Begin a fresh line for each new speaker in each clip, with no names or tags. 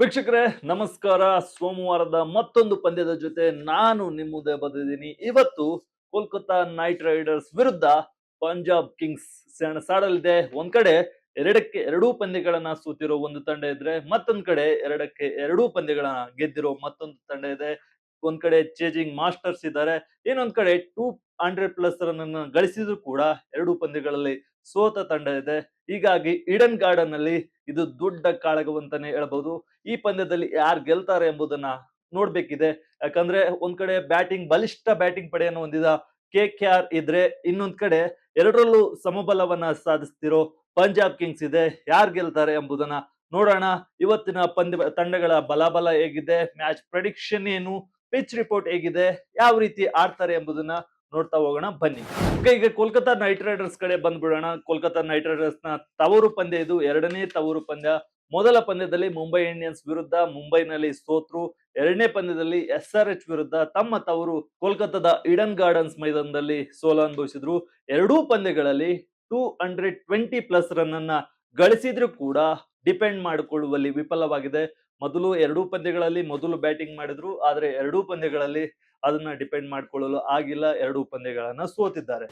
ವೀಕ್ಷಕರೇ ನಮಸ್ಕಾರ. ಸೋಮವಾರದ ಮತ್ತೊಂದು ಪಂದ್ಯದ ಜೊತೆ ನಾನು ನಿಮ್ಮ ಮುಂದೆ ಬಂದಿದ್ದೀನಿ. ಇವತ್ತು ಕೋಲ್ಕತಾ ನೈಟ್ ರೈಡರ್ಸ್ ವಿರುದ್ಧ ಪಂಜಾಬ್ ಕಿಂಗ್ಸ್ ಸೆಣಸಾಡಲಿದೆ. ಒಂದ್ ಕಡೆ ಎರಡಕ್ಕೆ ಎರಡೂ ಪಂದ್ಯಗಳನ್ನ ಸೋತಿರೋ ಒಂದು ತಂಡ ಇದ್ರೆ, ಮತ್ತೊಂದ್ ಕಡೆ ಎರಡಕ್ಕೆ ಎರಡೂ ಪಂದ್ಯಗಳನ್ನ ಗೆದ್ದಿರೋ ಮತ್ತೊಂದು ತಂಡ ಇದೆ. ಒಂದ್ ಕಡೆ ಚೇಜಿಂಗ್ ಮಾಸ್ಟರ್ಸ್ ಇದ್ದಾರೆ, ಇನ್ನೊಂದ್ ಕಡೆ 200+ ರನ್ ಅನ್ನು ಗಳಿಸಿದ್ರು ಕೂಡ ಎರಡೂ ಪಂದ್ಯಗಳಲ್ಲಿ ಸೋತ ತಂಡ ಇದೆ. ಹೀಗಾಗಿ ಈಡನ್ ಗಾರ್ಡನ್ ನಲ್ಲಿ ಇದು ದೊಡ್ಡ ಕಾಳಗವಂತಾನೆ ಹೇಳ್ಬಹುದು. ಈ ಪಂದ್ಯದಲ್ಲಿ ಯಾರು ಗೆಲ್ತಾರೆ ಎಂಬುದನ್ನ ನೋಡ್ಬೇಕಿದೆ. ಯಾಕಂದ್ರೆ ಒಂದ್ ಕಡೆ ಬಲಿಷ್ಠ ಬ್ಯಾಟಿಂಗ್ ಪಡೆಯನ್ನು ಹೊಂದಿದ KKR ಇದ್ರೆ, ಇನ್ನೊಂದ್ ಕಡೆ ಎರಡರಲ್ಲೂ ಸಮಬಲವನ್ನ ಸಾಧಿಸ್ತಿರೋ ಪಂಜಾಬ್ ಕಿಂಗ್ಸ್ ಇದೆ. ಯಾರು ಗೆಲ್ತಾರೆ ಎಂಬುದನ್ನ ನೋಡೋಣ. ಇವತ್ತಿನ ಪಂದ್ಯ ತಂಡಗಳ ಬಲಾಬಲ ಹೇಗಿದೆ, ಮ್ಯಾಚ್ ಪ್ರೆಡಿಕ್ಷನ್ ಏನು, ಪಿಚ್ ರಿಪೋರ್ಟ್ ಹೇಗಿದೆ, ಯಾವ ರೀತಿ ಆಡ್ತಾರೆ ಎಂಬುದನ್ನ ನೋಡ್ತಾ ಹೋಗೋಣ ಬನ್ನಿ. ಈಗ ಕೋಲ್ಕತಾ ನೈಟ್ ರೈಡರ್ಸ್ ಕಡೆ ಬಂದ್ಬಿಡೋಣ. ಕೋಲ್ಕತಾ ನೈಟ್ ರೈಡರ್ಸ್ ನ ತವರು ಪಂದ್ಯ ಇದು, ಎರಡನೇ ತವರು ಪಂದ್ಯ. ಮೊದಲ ಪಂದ್ಯದಲ್ಲಿ ಮುಂಬೈ ಇಂಡಿಯನ್ಸ್ ವಿರುದ್ಧ ಮುಂಬೈನಲ್ಲಿ ಸೋತ್ರು. ಎರಡನೇ ಪಂದ್ಯದಲ್ಲಿ SRH ವಿರುದ್ಧ ತಮ್ಮ ತವರು ಕೋಲ್ಕತಾದ ಈಡನ್ ಗಾರ್ಡನ್ಸ್ ಮೈದಾನದಲ್ಲಿ ಸೋಲು ಅನುಭವಿಸಿದ್ರು. ಎರಡೂ ಪಂದ್ಯಗಳಲ್ಲಿ 220+ ರನ್ ಅನ್ನ ಗಳಿಸಿದ್ರು ಕೂಡ ಡಿಪೆಂಡ್ ಮಾಡಿಕೊಳ್ಳುವಲ್ಲಿ ವಿಫಲವಾಗಿದೆ. ಮೊದಲು ಎರಡೂ ಪಂದ್ಯಗಳಲ್ಲಿ ಮೊದಲು ಬ್ಯಾಟಿಂಗ್ ಮಾಡಿದ್ರು, ಆದ್ರೆ ಎರಡೂ ಪಂದ್ಯಗಳಲ್ಲಿ ಅದನ್ನ ಡಿಪೆಂಡ್ ಮಾಡ್ಕೊಳ್ಳಲು ಆಗಿಲ್ಲ. ಎರಡೂ ಪಂದ್ಯಗಳನ್ನ ಸೋತಿದ್ದಾರೆ.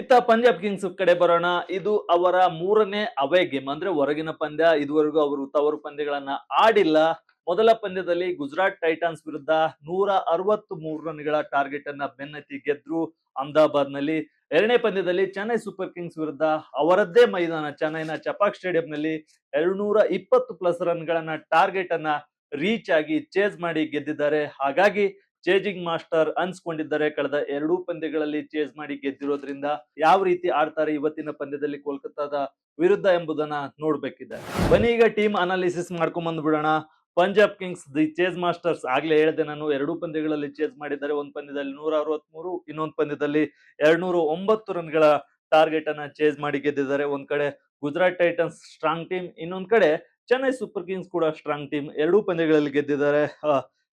ಇತ್ತ ಪಂಜಾಬ್ ಕಿಂಗ್ಸ್ ಕಡೆ ಬರೋಣ. ಇದು ಅವರ ಮೂರನೇ ಅವೇ ಗೇಮ್, ಅಂದ್ರೆ ಹೊರಗಿನ ಪಂದ್ಯ. ಇದುವರೆಗೂ ಅವರು ತವರು ಪಂದ್ಯಗಳನ್ನ ಆಡಿಲ್ಲ. ಮೊದಲ ಪಂದ್ಯದಲ್ಲಿ ಗುಜರಾತ್ ಟೈಟಾನ್ಸ್ ವಿರುದ್ಧ 163 ರನ್ಗಳ ಟಾರ್ಗೆಟ್ ಅನ್ನ ಬೆನ್ನತ್ತಿ ಗೆದ್ರು ಅಹಮದಾಬಾದ್ ನಲ್ಲಿ. ಎರಡನೇ ಪಂದ್ಯದಲ್ಲಿ ಚೆನ್ನೈ ಸೂಪರ್ ಕಿಂಗ್ಸ್ ವಿರುದ್ಧ ಅವರದ್ದೇ ಮೈದಾನ ಚೆನ್ನೈನ ಚಪಾಕ್ ಸ್ಟೇಡಿಯಂ ನಲ್ಲಿ 220+ ರನ್ಗಳನ್ನ ಟಾರ್ಗೆಟ್ ಅನ್ನ ರೀಚ್ ಆಗಿ ಚೇಸ್ ಮಾಡಿ ಗೆದ್ದಿದ್ದಾರೆ. ಹಾಗಾಗಿ ಚೇಜಿಂಗ್ ಮಾಸ್ಟರ್ ಅನ್ಸ್ಕೊಂಡಿದ್ದಾರೆ. ಕಳೆದ ಎರಡೂ ಪಂದ್ಯಗಳಲ್ಲಿ ಚೇಸ್ ಮಾಡಿ ಗೆದ್ದಿರೋದ್ರಿಂದ ಯಾವ ರೀತಿ ಆಡ್ತಾರೆ ಇವತ್ತಿನ ಪಂದ್ಯದಲ್ಲಿ ಕೋಲ್ಕತಾದ ವಿರುದ್ಧ ಎಂಬುದನ್ನ ನೋಡ್ಬೇಕಿದೆ. ಬನ್ನಿ ಈಗ ಟೀಮ್ ಅನಾಲಿಸಿಸ್ ಮಾಡ್ಕೊಂಡ್ ಬಂದ್ಬಿಡೋಣ. Punjab kings the chase masters, ಆಗ್ಲೇ ಹೇಳಿದೆ ನಾನು, ಎರಡೂ ಪಂದ್ಯಗಳಲ್ಲಿ ಚೇಸ್ ಮಾಡಿದ್ದಾರೆ. ಒಂದ್ ಪಂದ್ಯದಲ್ಲಿ 163, ಇನ್ನೊಂದು ಪಂದ್ಯದಲ್ಲಿ 209 ರನ್ಗಳ ಟಾರ್ಗೆಟ್ ಅನ್ನ ಚೇಸ್ ಮಾಡಿ ಗೆದ್ದಿದ್ದಾರೆ. ಒಂದ್ ಕಡೆ ಗುಜರಾತ್ ಟೈಟನ್ಸ್ ಸ್ಟ್ರಾಂಗ್ ಟೀಮ್, ಇನ್ನೊಂದ್ ಕಡೆ ಚೆನ್ನೈ ಸೂಪರ್ ಕಿಂಗ್ಸ್ ಕೂಡ ಸ್ಟ್ರಾಂಗ್ ಟೀಮ್. ಎರಡೂ ಪಂದ್ಯಗಳಲ್ಲಿ ಗೆದ್ದಿದ್ದಾರೆ.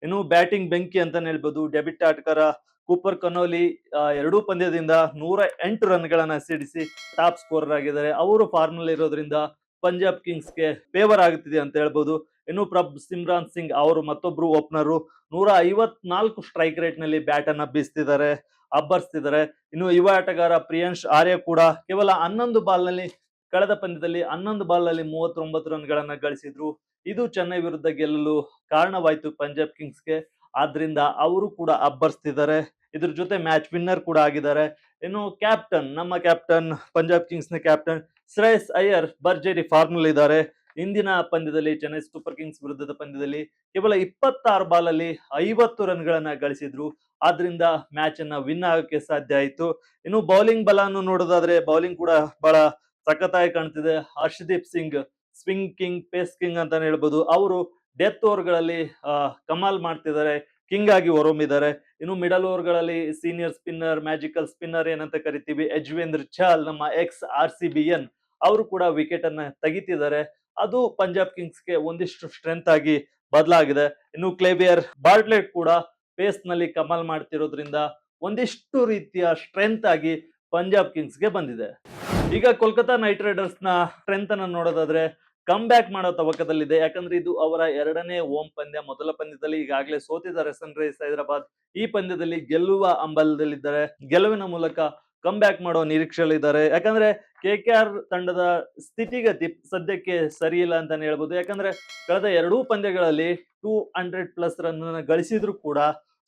ಇನ್ನು ಬ್ಯಾಟಿಂಗ್ ಬೆಂಕಿ ಅಂತಾನೆ ಹೇಳ್ಬೋದು. ಡೆಬಿಟ್ ಆಟಗಾರ ಕೂಪರ್ ಕನೋಲಿ ಎರಡೂ ಪಂದ್ಯದಿಂದ 108 ರನ್ಗಳನ್ನ ಸಿಡಿಸಿ ಟಾಪ್ ಸ್ಕೋರರ್ ಆಗಿದ್ದಾರೆ. ಅವರು ಫಾರ್ಮ್ ನಲ್ಲಿ ಇರೋದ್ರಿಂದ ಪಂಜಾಬ್ ಕಿಂಗ್ಸ್ಗೆ ಫೇವರ್ ಆಗುತ್ತಿದೆ ಅಂತ ಹೇಳ್ಬೋದು. ಇನ್ನು ಸಿಮ್ರಾನ್ ಸಿಂಗ್ ಅವರು ಮತ್ತೊಬ್ರು ಓಪನರ್, 154 ಸ್ಟ್ರೈಕ್ ರೇಟ್ ನಲ್ಲಿ ಬ್ಯಾಟ್ ಅನ್ನ ಬೀಸ್ತಿದ್ದಾರೆ, ಅಬ್ಬರಿಸ್ತಿದ್ದಾರೆ. ಇನ್ನು ಯುವ ಆಟಗಾರ ಪ್ರಿಯಾಂಶ್ ಆರ್ಯ ಕೂಡ ಕೇವಲ 11 ಬಾಲ್ ನಲ್ಲಿ, ಕಳೆದ ಪಂದ್ಯದಲ್ಲಿ 11 ಬಾಲ್ ನಲ್ಲಿ 39 ರನ್ಗಳನ್ನ ಗಳಿಸಿದ್ರು. ಇದು ಚೆನ್ನೈ ವಿರುದ್ಧ ಗೆಲ್ಲಲು ಕಾರಣವಾಯ್ತು ಪಂಜಾಬ್ ಕಿಂಗ್ಸ್ಗೆ. ಆದ್ರಿಂದ ಅವರು ಕೂಡ ಅಬ್ಬರಿಸ್ತಿದ್ದಾರೆ. ಇದ್ರ ಜೊತೆ ಮ್ಯಾಚ್ ವಿನ್ನರ್ ಕೂಡ ಆಗಿದ್ದಾರೆ. ಇನ್ನು ಕ್ಯಾಪ್ಟನ್, ನಮ್ಮ ಕ್ಯಾಪ್ಟನ್, ಪಂಜಾಬ್ ಕಿಂಗ್ಸ್ ನ ಕ್ಯಾಪ್ಟನ್ ಶ್ರೇಯಸ್ ಅಯ್ಯರ್ ಭರ್ಜರಿ ಫಾರ್ಮ್ ನಲ್ಲಿ ಇದ್ದಾರೆ. ಇಂದಿನ ಪಂದ್ಯದಲ್ಲಿ ಚೆನ್ನೈ ಸೂಪರ್ ಕಿಂಗ್ಸ್ ವಿರುದ್ಧದ ಪಂದ್ಯದಲ್ಲಿ ಕೇವಲ 26 ಬಾಲ್ ಅಲ್ಲಿ 50 ರನ್ಗಳನ್ನ ಗಳಿಸಿದ್ರು. ಆದ್ರಿಂದ ಮ್ಯಾಚ್ ಅನ್ನ ವಿನ್ ಆಗಕ್ಕೆ ಸಾಧ್ಯ ಆಯ್ತು. ಇನ್ನು ಬೌಲಿಂಗ್ ಬಲವನ್ನು ನೋಡೋದಾದ್ರೆ ಬೌಲಿಂಗ್ ಕೂಡ ಬಹಳ ಸಖತ್ತಾಗಿ ಕಾಣ್ತಿದೆ. Harshdeep Singh swing king, pace king ಅಂತಾನೆ ಹೇಳ್ಬೋದು. ಅವರು ಡೆತ್ ಓವರ್ ಗಳಲ್ಲಿ ಕಮಾಲ್ ಮಾಡ್ತಿದ್ದಾರೆ, ಕಿಂಗ್ ಆಗಿ ಹೊರಹೊಮ್ಮಿದ್ದಾರೆ. ಇನ್ನು ಮಿಡಲ್ ಓವರ್ ಗಳಲ್ಲಿ ಸೀನಿಯರ್ ಸ್ಪಿನ್ನರ್, ಮ್ಯಾಜಿಕಲ್ ಸ್ಪಿನ್ನರ್ ಏನಂತ ಕರಿತೀವಿ, ಯಜ್ವೇಂದ್ರ ಚಾಹಲ್, ನಮ್ಮ RCBN, ಅವರು ಕೂಡ ವಿಕೆಟ್ ಅನ್ನ ತೆಗಿತಿದ್ದಾರೆ. ಅದು ಪಂಜಾಬ್ ಕಿಂಗ್ಸ್ ಗೆ ಒಂದಿಷ್ಟು ಸ್ಟ್ರೆಂತ್ ಆಗಿ ಬದಲಾಗಿದೆ. ಇನ್ನು ಕ್ಲೇವಿಯರ್ ಬಾರ್ಟ್ಲೆಟ್ ಕೂಡ ಪೇಸ್ ನಲ್ಲಿ ಕಮಾಲ್ ಮಾಡ್ತಿರೋದ್ರಿಂದ ಒಂದಿಷ್ಟು ರೀತಿಯ ಸ್ಟ್ರೆಂತ್ ಆಗಿ ಪಂಜಾಬ್ ಕಿಂಗ್ಸ್ ಗೆ ಬಂದಿದೆ. ಈಗ ಕೋಲ್ಕತಾ ನೈಟ್ ರೈಡರ್ಸ್ ನ ಸ್ಟ್ರೆಂತ್ ಅನ್ನ ನೋಡೋದಾದ್ರೆ ಕಮ್ ಬ್ಯಾಕ್ ಮಾಡೋ ತವಕದಲ್ಲಿದೆ. ಯಾಕಂದ್ರೆ ಇದು ಅವರ ಎರಡನೇ ಹೋಮ್ ಪಂದ್ಯ. ಮೊದಲ ಪಂದ್ಯದಲ್ಲಿ ಈಗಾಗಲೇ ಸೋತಿದ್ದಾರೆ ಸನ್ ರೈಸರ್ಸ್ ಹೈದರಾಬಾದ್. ಈ ಪಂದ್ಯದಲ್ಲಿ ಗೆಲ್ಲುವ ಹಂಬಲದಲ್ಲಿದ್ದಾರೆ. ಗೆಲುವಿನ ಮೂಲಕ ಕಮ್ ಬ್ಯಾಕ್ ಮಾಡೋ ನಿರೀಕ್ಷೆಯಲ್ಲಿದ್ದಾರೆ. ಯಾಕಂದ್ರೆ KKR ತಂಡದ ಸ್ಥಿತಿಗತಿ ಸದ್ಯಕ್ಕೆ ಸರಿ ಇಲ್ಲ ಅಂತಾನೆ ಹೇಳ್ಬೋದು. ಯಾಕಂದ್ರೆ ಕಳೆದ ಎರಡೂ ಪಂದ್ಯಗಳಲ್ಲಿ 200+ ರನ್ ಗಳಿಸಿದ್ರು ಕೂಡ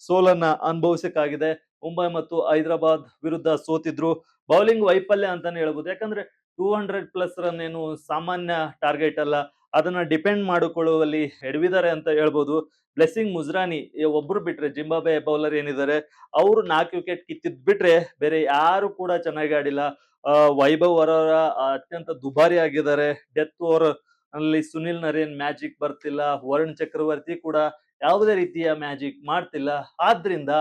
ಸೋಲನ್ನ ಅನುಭವಿಸಕ್ಕಾಗಿದೆ. ಮುಂಬೈ ಮತ್ತು ಹೈದರಾಬಾದ್ ವಿರುದ್ಧ ಸೋತಿದ್ರು. ಬೌಲಿಂಗ್ ವೈಫಲ್ಯ ಅಂತಾನೆ ಹೇಳ್ಬೋದು. ಯಾಕಂದ್ರೆ 200+ ರನ್ ಏನು ಸಾಮಾನ್ಯ ಟಾರ್ಗೆಟ್ ಅಲ್ಲ. ಅದನ್ನ ಡಿಪೆಂಡ್ ಮಾಡಿಕೊಳ್ಳುವಲ್ಲಿ ಎಡವಿದ್ದಾರೆ ಅಂತ ಹೇಳ್ಬೋದು. ಬ್ಲೆಸ್ಸಿಂಗ್ ಮುಜ್ರಾನಿ ಒಬ್ರು ಬಿಟ್ರೆ, ಜಿಂಬಾಬ್ವೆ ಬೌಲರ್ ಏನಿದ್ದಾರೆ, ಅವರು 4 ವಿಕೆಟ್ ಕಿತ್ತಿದ್ ಬಿಟ್ರೆ ಬೇರೆ ಯಾರು ಕೂಡ ಚೆನ್ನಾಗಿ ಆಡಿಲ್ಲ. ವೈಭವ್ ಅರೋರ ಅತ್ಯಂತ ದುಬಾರಿ ಆಗಿದ್ದಾರೆ. ಡೆತ್ ಓವರ್ ಅಲ್ಲಿ ಸುನಿಲ್ ನರೇನ್ ಮ್ಯಾಜಿಕ್ ಬರ್ತಿಲ್ಲ. ವರುಣ್ ಚಕ್ರವರ್ತಿ ಕೂಡ ಯಾವುದೇ ರೀತಿಯ ಮ್ಯಾಜಿಕ್ ಮಾಡ್ತಿಲ್ಲ. ಆದ್ರಿಂದ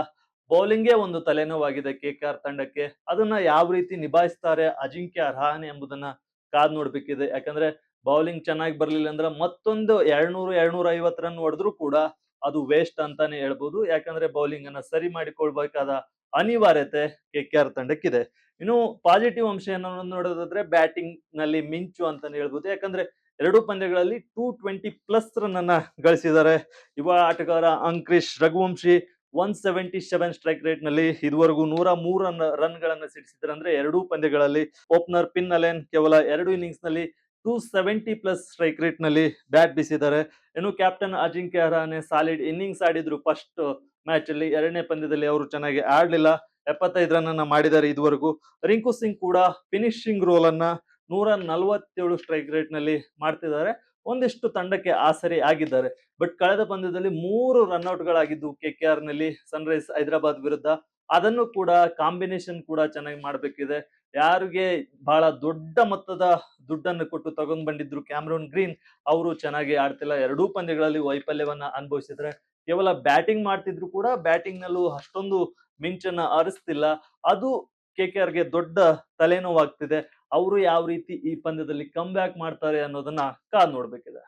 ಬೌಲಿಂಗೇ ಒಂದು ತಲೆನೋವಾಗಿದೆ KKR ತಂಡಕ್ಕೆ. ಅದನ್ನ ಯಾವ ರೀತಿ ನಿಭಾಯಿಸ್ತಾರೆ ಅಜಿಂಕ್ಯ ರಹಾನೆ ಎಂಬುದನ್ನ ಕಾದ್ ನೋಡ್ಬೇಕಿದೆ. ಯಾಕಂದ್ರೆ ಬೌಲಿಂಗ್ ಚೆನ್ನಾಗಿ ಬರ್ಲಿಲ್ಲ ಅಂದ್ರೆ ಮತ್ತೊಂದು 200-250 ರನ್ ಹೊಡೆದ್ರು ಕೂಡ ಅದು ವೇಸ್ಟ್ ಅಂತಾನೆ ಹೇಳ್ಬೋದು. ಯಾಕಂದ್ರೆ ಬೌಲಿಂಗ್ ಅನ್ನ ಸರಿ ಮಾಡಿಕೊಳ್ಬೇಕಾದ ಅನಿವಾರ್ಯತೆ KKR ತಂಡಕ್ಕಿದೆ. ಇನ್ನು ಪಾಸಿಟಿವ್ ಅಂಶ ನೋಡೋದಾದ್ರೆ ಬ್ಯಾಟಿಂಗ್ ನಲ್ಲಿ ಮಿಂಚು ಅಂತಾನೆ ಹೇಳ್ಬೋದು. ಯಾಕಂದ್ರೆ ಎರಡೂ ಪಂದ್ಯಗಳಲ್ಲಿ 220+ ರನ್ ಅನ್ನ ಗಳಿಸಿದ್ದಾರೆ. ಯುವ ಆಟಗಾರ ಅಂಕ್ರಿಶ್ ರಘುವಂಶಿ 177 ಸ್ಟ್ರೈಕ್ ರೇಟ್ ನಲ್ಲಿ ಇದುವರೆಗೂ 103 ರನ್ ಗಳನ್ನ ಸಿಡಿಸಿದ್ದಾರೆ. ಅಂದ್ರೆ ಎರಡೂ ಪಂದ್ಯಗಳಲ್ಲಿ ಓಪನರ್ ಪಿನ್ ಅಲೆನ್ ಕೇವಲ 2 ಇನ್ನಿಂಗ್ಸ್ ನಲ್ಲಿ 270+ ಸ್ಟ್ರೈಕ್ ರೇಟ್ ನಲ್ಲಿ ಬ್ಯಾಟ್ ಬೀಸಿದ್ದಾರೆ. ಇನ್ನು captain Ajinkya Rahane solid innings ಆಡಿದ್ರು ಫಸ್ಟ್ ಮ್ಯಾಚ್ ಅಲ್ಲಿ. ಎರಡನೇ ಪಂದ್ಯದಲ್ಲಿ ಅವರು ಚೆನ್ನಾಗಿ ಆಡ್ಲಿಲ್ಲ, 75 ರನ್ ಅನ್ನ ಮಾಡಿದ್ದಾರೆ ಇದುವರೆಗೂ. ರಿಂಕು ಸಿಂಗ್ ಕೂಡ ಫಿನಿಶಿಂಗ್ ರೋಲ್ ಅನ್ನ 147 ಸ್ಟ್ರೈಕ್ ರೇಟ್ ನಲ್ಲಿ ಮಾಡ್ತಿದ್ದಾರೆ. ಒಂದಿಷ್ಟು ತಂಡಕ್ಕೆ ಆಸರೆ ಆಗಿದ್ದಾರೆ. ಬಟ್ ಕಳೆದ ಪಂದ್ಯದಲ್ಲಿ 3 ರನ್ಔಟ್ ಗಳಾಗಿದ್ದು KKR ನಲ್ಲಿ ಸನ್ ರೈಸ್ ಹೈದರಾಬಾದ್ ವಿರುದ್ಧ. ಅದನ್ನು ಕೂಡ ಕಾಂಬಿನೇಷನ್ ಕೂಡ ಚೆನ್ನಾಗಿ ಮಾಡ್ಬೇಕಿದೆ. ಯಾರಿಗೆ ಬಹಳ ದೊಡ್ಡ ಮೊತ್ತದ ದುಡ್ಡನ್ನು ಕೊಟ್ಟು ತಗೊಂಡ್ ಬಂದಿದ್ರು ಕ್ಯಾಮ್ರೂನ್ ಗ್ರೀನ್, ಅವರು ಚೆನ್ನಾಗಿ ಆಡ್ತಿಲ್ಲ. ಎರಡೂ ಪಂದ್ಯಗಳಲ್ಲಿ ವೈಫಲ್ಯವನ್ನ ಅನುಭವಿಸಿದ್ರೆ. ಕೇವಲ ಬ್ಯಾಟಿಂಗ್ ಮಾಡ್ತಿದ್ರು ಕೂಡ ಬ್ಯಾಟಿಂಗ್ ನಲ್ಲೂ ಅಷ್ಟೊಂದು ಮಿಂಚನ್ನ ಹರಿಸ್ತಿಲ್ಲ. ಅದು KKR ಗೆ ದೊಡ್ಡ ತಲೆನೋವಾಗ್ತಿದೆ. ಅವರು ಯಾವ ರೀತಿ ಈ ಪಂದ್ಯದಲ್ಲಿ ಕಮ್ ಬ್ಯಾಕ್ ಮಾಡ್ತಾರೆ ಅನ್ನೋದನ್ನ ಕಾದ್ ನೋಡ್ಬೇಕಿದೆ.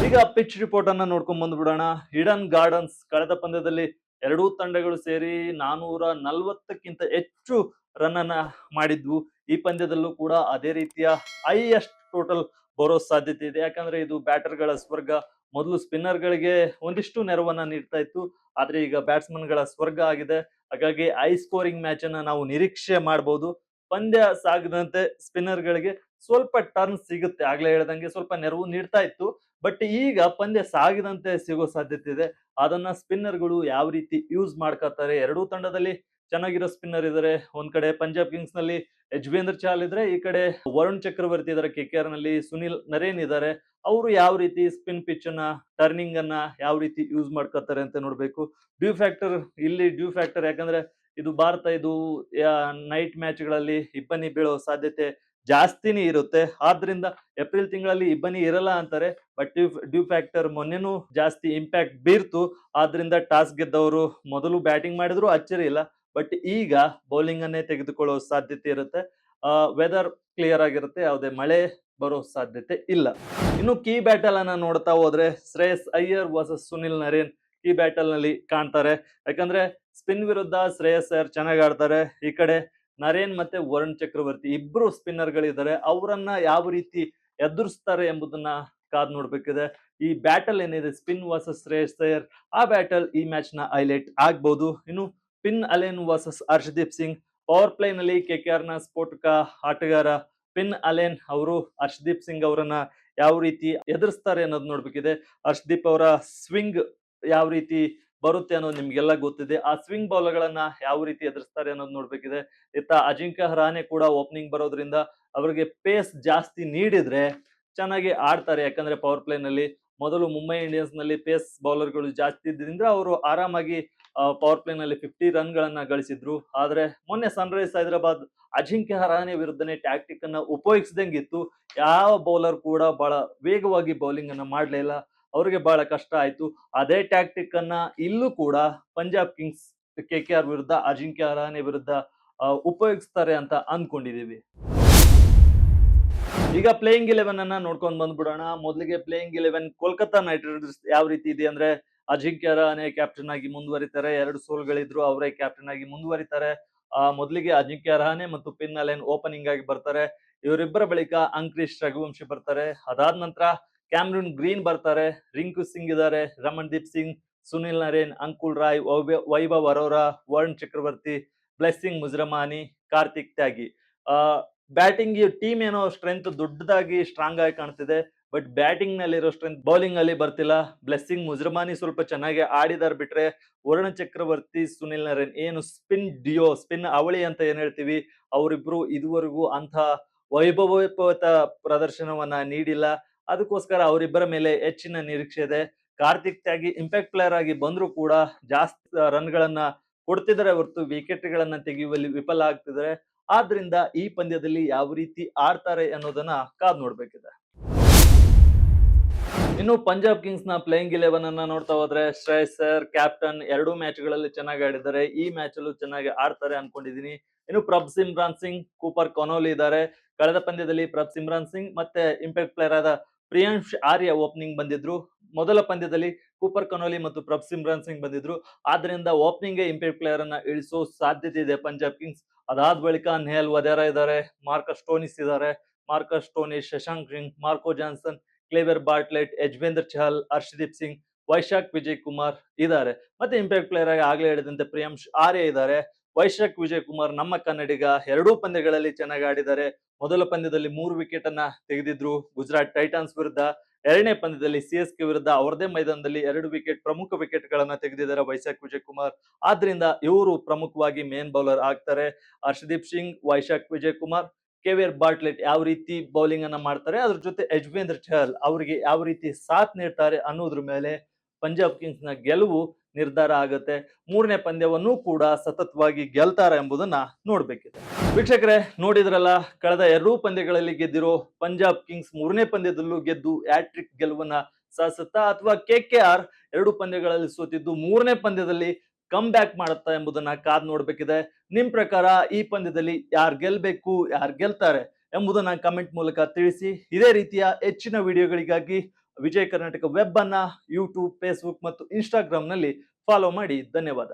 ಈಗ ಪಿಚ್ ರಿಪೋರ್ಟ್ ಅನ್ನ ನೋಡ್ಕೊಂಡ್ ಬಂದ್ಬಿಡೋಣ. ಈಡನ್ ಗಾರ್ಡನ್ಸ್ ಕಳೆದ ಪಂದ್ಯದಲ್ಲಿ ಎರಡೂ ತಂಡಗಳು ಸೇರಿ 440ಕ್ಕಿಂತ ಹೆಚ್ಚು ರನ್ ಅನ್ನ ಮಾಡಿದ್ವು. ಈ ಪಂದ್ಯದಲ್ಲೂ ಕೂಡ ಅದೇ ರೀತಿಯ ಹೈಯೆಸ್ಟ್ ಟೋಟಲ್ ಬರೋ ಸಾಧ್ಯತೆ ಇದೆ. ಯಾಕಂದ್ರೆ ಇದು ಬ್ಯಾಟರ್ ಗಳ ಸ್ವರ್ಗ. ಮೊದಲು ಸ್ಪಿನ್ನರ್ ಗಳಿಗೆ ಒಂದಿಷ್ಟು ನೆರವನ್ನ ನೀಡ್ತಾ ಇತ್ತು, ಆದ್ರೆ ಈಗ ಬ್ಯಾಟ್ಸ್ಮನ್ ಗಳ ಸ್ವರ್ಗ ಆಗಿದೆ. ಹಾಗಾಗಿ ಹೈ ಸ್ಕೋರಿಂಗ್ ಮ್ಯಾಚ್ ಅನ್ನ ನಾವು ನಿರೀಕ್ಷೆ ಮಾಡಬಹುದು. ಪಂದ್ಯ ಸಾಗದಂತೆ ಸ್ಪಿನ್ನರ್ ಗಳಿಗೆ ಸ್ವಲ್ಪ ಟರ್ನ್ ಸಿಗುತ್ತೆ. ಆಗ್ಲೇ ಹೇಳ್ದಂಗೆ ಸ್ವಲ್ಪ ನೆರವು ನೀಡ್ತಾ ಇತ್ತು. ಬಟ್ ಈಗ ಪಂದ್ಯ ಸಾಗಿದಂತೆ ಸಿಗೋ ಸಾಧ್ಯತೆ ಇದೆ. ಅದನ್ನ ಸ್ಪಿನ್ನರ್ ಗಳು ಯಾವ ರೀತಿ ಯೂಸ್ ಮಾಡ್ಕೊತಾರೆ. ಎರಡೂ ತಂಡದಲ್ಲಿ ಚೆನ್ನಾಗಿರೋ ಸ್ಪಿನ್ನರ್ ಇದಾರೆ. ಒಂದ್ ಕಡೆ ಪಂಜಾಬ್ ಕಿಂಗ್ಸ್ ನಲ್ಲಿ ಯಜ್ವೇಂದ್ರ ಚಾಹಲ್ ಇದ್ರೆ, ಈ ಕಡೆ ವರುಣ್ ಚಕ್ರವರ್ತಿ ಇದಾರೆ. KKR ನಲ್ಲಿ ಸುನಿಲ್ ನರೇನ್ ಇದಾರೆ. ಅವರು ಯಾವ ರೀತಿ ಸ್ಪಿನ್ ಪಿಚ್ ಅನ್ನ, ಟರ್ನಿಂಗ್ ಅನ್ನ ಯಾವ ರೀತಿ ಯೂಸ್ ಮಾಡ್ಕೊತಾರೆ ಅಂತ ನೋಡ್ಬೇಕು. ಡ್ಯೂ ಫ್ಯಾಕ್ಟರ್ ಯಾಕಂದ್ರೆ ಇದು ಭಾರತ, ಇದು ನೈಟ್ ಮ್ಯಾಚ್ ಗಳಲ್ಲಿ ಇಬ್ಬನಿ ಬೀಳೋ ಸಾಧ್ಯತೆ ಜಾಸ್ತಿನೇ ಇರುತ್ತೆ. ಆದ್ರಿಂದ ಏಪ್ರಿಲ್ ತಿಂಗಳಲ್ಲಿ ಇಬ್ಬನಿ ಇರಲ್ಲ ಅಂತಾರೆ. ಬಟ್ ಡ್ಯೂ ಫ್ಯಾಕ್ಟರ್ ಮೊನ್ನೆನೂ ಜಾಸ್ತಿ ಇಂಪ್ಯಾಕ್ಟ್ ಬೀರ್ತು. ಆದ್ರಿಂದ ಟಾಸ್ ಗೆದ್ದವರು ಮೊದಲು ಬ್ಯಾಟಿಂಗ್ ಮಾಡಿದ್ರು ಅಚ್ಚರಿ ಇಲ್ಲ. ಬಟ್ ಈಗ ಬೌಲಿಂಗ್ ಅನ್ನೇ ತೆಗೆದುಕೊಳ್ಳೋ ಸಾಧ್ಯತೆ ಇರುತ್ತೆ. ವೆದರ್ ಕ್ಲಿಯರ್ ಆಗಿರುತ್ತೆ, ಯಾವುದೇ ಮಳೆ ಬರೋ ಸಾಧ್ಯತೆ ಇಲ್ಲ. ಇನ್ನು ಕೀ ಬ್ಯಾಟಲ್ ಅನ್ನ ನೋಡ್ತಾ ಹೋದ್ರೆ ಶ್ರೇಯಸ್ ಅಯ್ಯರ್ ವರ್ಸಸ್ ಸುನಿಲ್ ನರೇನ್ ಈ ಬ್ಯಾಟಲ್ ನಲ್ಲಿ ಕಾಣ್ತಾರೆ. ಯಾಕಂದ್ರೆ ಸ್ಪಿನ್ ವಿರುದ್ಧ ಶ್ರೇಯಸ್ ಅಯ್ಯರ್ ಚೆನ್ನಾಗಿ ಆಡ್ತಾರೆ. ಈ ಕಡೆ ನರೇನ್ ಮತ್ತೆ ವರುಣ್ ಚಕ್ರವರ್ತಿ ಇಬ್ರು ಸ್ಪಿನ್ನರ್ ಗಳಿದ್ದಾರೆ. ಅವರನ್ನ ಯಾವ ರೀತಿ ಎದುರಿಸ್ತಾರೆ ಎಂಬುದನ್ನ ಕಾದ್ ನೋಡ್ಬೇಕಿದೆ. ಈ ಬ್ಯಾಟಲ್ ಏನಿದೆ ಸ್ಪಿನ್ ವರ್ಸಸ್ ಶ್ರೇಯಸ್ ಅಯ್ಯರ್, ಆ ಬ್ಯಾಟಲ್ ಈ ಮ್ಯಾಚ್ ನ ಹೈಲೈಟ್ ಆಗ್ಬಹುದು. ಇನ್ನು pin Allen versus Harshdeep Singh, power play ನಲ್ಲಿ KKR ನ ಸ್ಫೋಟಕ ಆಟಗಾರ ಪಿನ್ ಅಲೆನ್ ಅವರು ಹರ್ಷದೀಪ್ ಸಿಂಗ್ ಅವರನ್ನ ಯಾವ ರೀತಿ ಎದುರಿಸ್ತಾರೆ ಅನ್ನೋದು ನೋಡ್ಬೇಕಿದೆ. ಹರ್ಷದೀಪ್ ಅವರ ಸ್ವಿಂಗ್ ಯಾವ ರೀತಿ ಬರುತ್ತೆ ಅನ್ನೋದು ನಿಮ್ಗೆಲ್ಲ ಗೊತ್ತಿದೆ. ಆ ಸ್ವಿಂಗ್ ಬೌಲರ್ ಗಳನ್ನ ಯಾವ ರೀತಿ ಎದುರಿಸ್ತಾರೆ ಅನ್ನೋದು ನೋಡ್ಬೇಕಿದೆ. ಇತ್ತ ಅಜಿಂಕ್ಯ ರಹಾನೆ ಕೂಡ ಓಪನಿಂಗ್ ಬರೋದ್ರಿಂದ ಅವರಿಗೆ ಪೇಸ್ ಜಾಸ್ತಿ ನೀಡಿದ್ರೆ ಚೆನ್ನಾಗಿ ಆಡ್ತಾರೆ. ಯಾಕಂದ್ರೆ ಪವರ್ ಪ್ಲೇ ನಲ್ಲಿ ಮೊದಲು ಮುಂಬೈ ಇಂಡಿಯನ್ಸ್ ನಲ್ಲಿ ಪೇಸ್ ಬೌಲರ್ ಗಳು ಜಾಸ್ತಿ ಇದ್ರಿಂದ ಅವರು ಆರಾಮಾಗಿ ಪವರ್ ಪ್ಲೇ ನಲ್ಲಿ 50 ರನ್ ಗಳನ್ನ ಗಳಿಸಿದ್ರು. ಆದ್ರೆ ಮೊನ್ನೆ ಸನ್ ರೈಸ್ ಹೈದರಾಬಾದ್ ಅಜಿಂಕ್ಯ ರಹಾನೆ ವಿರುದ್ಧನೇ ಟ್ಯಾಕ್ಟಿಕ್ ಅನ್ನ ಉಪಯೋಗಿಸಿದಂಗಿತ್ತು. ಯಾವ ಬೌಲರ್ ಕೂಡ ಬಹಳ ವೇಗವಾಗಿ ಬೌಲಿಂಗ್ ಅನ್ನ ಮಾಡ್ಲೇ ಇಲ್ಲ. ಅವರಿಗೆ ಬಹಳ ಕಷ್ಟ ಆಯ್ತು. ಅದೇ ಟ್ಯಾಕ್ಟಿಕ್ ಅನ್ನ ಇಲ್ಲೂ ಕೂಡ ಪಂಜಾಬ್ ಕಿಂಗ್ಸ್ KKR ವಿರುದ್ಧ, ಅಜಿಂಕ್ಯ ರಹಾನೆ ವಿರುದ್ಧ ಉಪಯೋಗಿಸ್ತಾರೆ ಅಂತ ಅನ್ಕೊಂಡಿದೀವಿ. ಈಗ ಪ್ಲೇಯಿಂಗ್ 11 ಅನ್ನ ನೋಡ್ಕೊಂಡ್ ಬಂದ್ಬಿಡೋಣ. ಮೊದಲಿಗೆ ಪ್ಲೇಯಿಂಗ್ 11 ಕೋಲ್ಕತ್ತಾ ನೈಟ್ ರೈಡರ್ಸ್ ಯಾವ ರೀತಿ ಇದೆ ಅಂದ್ರೆ, ಅಜಿಂಕ್ಯ ರಹಾನೆ ಕ್ಯಾಪ್ಟನ್ ಆಗಿ ಮುಂದುವರಿತಾರೆ. 2 ಸೋಲ್ಗಳಿದ್ರು, ಅವರೇ ಕ್ಯಾಪ್ಟನ್ ಆಗಿ ಮುಂದುವರಿತಾರೆ. ಮೊದಲಿಗೆ ಅಜಿಂಕ್ಯ ರಹಾನೆ ಮತ್ತು ಪಿನ್ ಅಲೆನ್ ಓಪನಿಂಗ್ ಆಗಿ ಬರ್ತಾರೆ. ಇವರಿಬ್ಬರ ಬಳಿಕ ಅಂಕ್ರಿಶ್ ರಘುವಂಶಿ ಬರ್ತಾರೆ. ಅದಾದ ನಂತರ ಕ್ಯಾಮ್ರೂನ್ ಗ್ರೀನ್ ಬರ್ತಾರೆ. ರಿಂಕು ಸಿಂಗ್ ಇದಾರೆ, ರಮಣ್ದೀಪ್ ಸಿಂಗ್, ಸುನಿಲ್ ನರೇನ್, ಅಂಕುಲ್ ರಾಯ್, ವೈಭವ್ ಅರೋರಾ, ವರುಣ್ ಚಕ್ರವರ್ತಿ, ಬ್ಲೆಸ್ಸಿಂಗ್ ಮುಜ್ರಮಾನಿ, ಕಾರ್ತಿಕ್ ತ್ಯಾಗಿ. ಬ್ಯಾಟಿಂಗ್ ಟೀಮ್ ಏನೋ ಸ್ಟ್ರೆಂತ್ ದೊಡ್ಡದಾಗಿ ಸ್ಟ್ರಾಂಗ್ ಆಗಿ ಕಾಣ್ತಿದೆ. ಬಟ್ ಬ್ಯಾಟಿಂಗ್ ನಲ್ಲಿರೋ ಸ್ಟ್ರೆಂತ್ ಬೌಲಿಂಗ್ ಅಲ್ಲಿ ಬರ್ತಿಲ್ಲ. ಬ್ಲೆಸ್ಸಿಂಗ್ ಮುಜ್ರಮಾನಿ ಸ್ವಲ್ಪ ಚೆನ್ನಾಗಿ ಆಡಿದಾರ್ ಬಿಟ್ರೆ, ವರುಣ ಚಕ್ರವರ್ತಿ, ಸುನಿಲ್ ನರೇನ್ ಏನು ಸ್ಪಿನ್ ಅವಳಿ ಅಂತ ಏನ್ ಹೇಳ್ತೀವಿ, ಅವರಿಬ್ರು ಇದುವರೆಗೂ ಅಂತ ವೈಭವೋಪೇತ ಪ್ರದರ್ಶನವನ್ನ ನೀಡಿಲ್ಲ. ಅದಕ್ಕೋಸ್ಕರ ಅವರಿಬ್ಬರ ಮೇಲೆ ಹೆಚ್ಚಿನ ನಿರೀಕ್ಷೆ ಇದೆ. ಕಾರ್ತಿಕ್ ತ್ಯಾಗಿ ಇಂಪ್ಯಾಕ್ಟ್ ಪ್ಲೇಯರ್ ಆಗಿ ಬಂದ್ರು ಕೂಡ ಜಾಸ್ತಿ ರನ್ ಗಳನ್ನ ಕೊಡ್ತಿದ್ದಾರೆ ಹೊರತು ವಿಕೆಟ್ ಗಳನ್ನ ತೆಗೆಯುವಲ್ಲಿ ವಿಫಲ ಆಗ್ತಿದ್ದಾರೆ. ಆದ್ರಿಂದ ಈ ಪಂದ್ಯದಲ್ಲಿ ಯಾವ ರೀತಿ ಆಡ್ತಾರೆ ಅನ್ನೋದನ್ನ ಕಾದ್ ನೋಡ್ಬೇಕಿದೆ. ಇನ್ನು ಪಂಜಾಬ್ ಕಿಂಗ್ಸ್ ನ ಪ್ಲೇಯಿಂಗ್ 11 ಅನ್ನ ನೋಡ್ತಾ ಹೋದ್ರೆ ಶ್ರೇಯಸ್ ಅಯ್ಯರ್ ಕ್ಯಾಪ್ಟನ್, 2 ಮ್ಯಾಚ್ ಗಳಲ್ಲಿ ಚೆನ್ನಾಗಿ ಆಡಿದ್ದಾರೆ. ಈ ಮ್ಯಾಚ್ ಅಲ್ಲೂ ಚೆನ್ನಾಗಿ ಆಡ್ತಾರೆ ಅನ್ಕೊಂಡಿದೀನಿ. ಇನ್ನು ಪ್ರಭ್ ಸಿಮ್ರಾನ್ ಸಿಂಗ್, ಕೂಪರ್ ಕೊನೋಲಿ ಇದ್ದಾರೆ. ಕಳೆದ ಪಂದ್ಯದಲ್ಲಿ ಪ್ರಭ್ ಸಿಮ್ರಾನ್ ಸಿಂಗ್ ಮತ್ತೆ ಇಂಪ್ಯಾಕ್ಟ್ ಪ್ಲೇಯರ್ ಆದ ಪ್ರಿಯಾಂಶ್ ಆರ್ಯ ಓಪನಿಂಗ್ ಬಂದಿದ್ರು. ಮೊದಲ ಪಂದ್ಯದಲ್ಲಿ ಕೂಪರ್ ಕೊನೋಲಿ ಮತ್ತು ಪ್ರಭ್ ಸಿಮ್ರಾನ್ ಸಿಂಗ್ ಬಂದಿದ್ರು. ಆದ್ರಿಂದ ಓಪನಿಂಗ್ ಇಂಪ್ಯಾಕ್ಟ್ ಪ್ಲೇಯರ್ ಅನ್ನ ಇಳಿಸೋ ಸಾಧ್ಯತೆ ಇದೆ ಪಂಜಾಬ್ ಕಿಂಗ್ಸ್. ಅದಾದ ಬಳಿಕ ನೆಹಲ್ ವಧೇರಾ ಇದ್ದಾರೆ, ಮಾರ್ಕಸ್ ಸ್ಟೋನಿಸ್ ಇದ್ದಾರೆ. Marcus Stoinis, Shashank Singh, Marco Jansen, Xavier Bartlett, Yuzvendra Chahal, Arshdeep Singh, Vyshak Vijay Kumar ಇದ್ದಾರೆ. ಮತ್ತೆ ಇಂಪ್ಯಾಕ್ಟ್ ಪ್ಲೇಯರ್ ಆಗಿ ಆಗ್ಲೇ ಹೇಳಿದಂತೆ ಪ್ರಿಯಾಂಶ್ ಆರ್ಯ ಇದ್ದಾರೆ. ವೈಶಾಖ್ ವಿಜಯ್ ಕುಮಾರ್ ನಮ್ಮ ಕನ್ನಡಿಗ, ಎರಡೂ ಪಂದ್ಯಗಳಲ್ಲಿ ಚೆನ್ನಾಗಿ ಆಡಿದ್ದಾರೆ. ಮೊದಲ ಪಂದ್ಯದಲ್ಲಿ 3 ವಿಕೆಟ್ ಅನ್ನ ತೆಗೆದಿದ್ರು ಗುಜರಾತ್ ಟೈಟಾನ್ಸ್ ವಿರುದ್ಧ. ಎರಡನೇ ಪಂದ್ಯದಲ್ಲಿ CSK ವಿರುದ್ಧ ಅವರದೇ ಮೈದಾನದಲ್ಲಿ 2 ವಿಕೆಟ್, ಪ್ರಮುಖ ವಿಕೆಟ್ ಗಳನ್ನ ತೆಗೆದಿದ್ದಾರೆ ವೈಶಾಖ್ ವಿಜಯ್ ಕುಮಾರ್. ಆದ್ರಿಂದ ಇವರು ಪ್ರಮುಖವಾಗಿ ಮೇನ್ ಬೌಲರ್ ಆಗ್ತಾರೆ. ಹರ್ಷದೀಪ್ ಸಿಂಗ್, ವೈಶಾಖ್ ವಿಜಯ್ ಕುಮಾರ್, ಕೆವಿಆರ್ ಬಾಟ್ಲೆಟ್ ಯಾವ ರೀತಿ ಬೌಲಿಂಗ್ ಅನ್ನ ಮಾಡ್ತಾರೆ, ಅದ್ರ ಜೊತೆ ಯಜ್ವೇಂದ್ರ ಚಹಲ್ ಅವರಿಗೆ ಯಾವ ರೀತಿ ಸಾಥ್ ನೀಡ್ತಾರೆ ಅನ್ನೋದ್ರ ಮೇಲೆ ಪಂಜಾಬ್ ಕಿಂಗ್ಸ್ ನ ಗೆಲುವು ನಿರ್ಧಾರ ಆಗುತ್ತೆ. ಮೂರನೇ ಪಂದ್ಯವನ್ನು ಕೂಡ ಸತತವಾಗಿ ಗೆಲ್ತಾರೆ ಎಂಬುದನ್ನ ನೋಡ್ಬೇಕಿದೆ. ವೀಕ್ಷಕರೇ, ನೋಡಿದ್ರಲ್ಲ, ಕಳೆದ 2 ಪಂದ್ಯಗಳಲ್ಲಿ ಗೆದ್ದಿರೋ ಪಂಜಾಬ್ ಕಿಂಗ್ಸ್ ಮೂರನೇ ಪಂದ್ಯದಲ್ಲೂ ಗೆದ್ದು ಹ್ಯಾಟ್ರಿಕ್ ಗೆಲುವನ್ನ ಸಾಧಿಸುತ್ತಾ, ಅಥವಾ KKR 2 ಪಂದ್ಯಗಳಲ್ಲಿ ಸೋತಿದ್ದು ಮೂರನೇ ಪಂದ್ಯದಲ್ಲಿ ಕಮ್ ಬ್ಯಾಕ್ ಮಾಡುತ್ತಾ ಎಂಬುದನ್ನ ಕಾದ್ ನೋಡ್ಬೇಕಿದೆ. ನಿಮ್ ಪ್ರಕಾರ ಈ ಪಂದ್ಯದಲ್ಲಿ ಯಾರು ಗೆಲ್ಬೇಕು, ಯಾರು ಗೆಲ್ತಾರೆ ಎಂಬುದನ್ನ ಕಮೆಂಟ್ ಮೂಲಕ ತಿಳಿಸಿ. ಇದೇ ರೀತಿಯ ಹೆಚ್ಚಿನ ವಿಡಿಯೋಗಳಿಗಾಗಿ ವಿಜಯ ಕರ್ನಾಟಕ ವೆಬ್ ಅನ್ನ ಯೂಟ್ಯೂಬ್, ಫೇಸ್ಬುಕ್ ಮತ್ತು ಇನ್ಸ್ಟಾಗ್ರಾಮ್ ನಲ್ಲಿ ಫಾಲೋ ಮಾಡಿ. ಧನ್ಯವಾದ.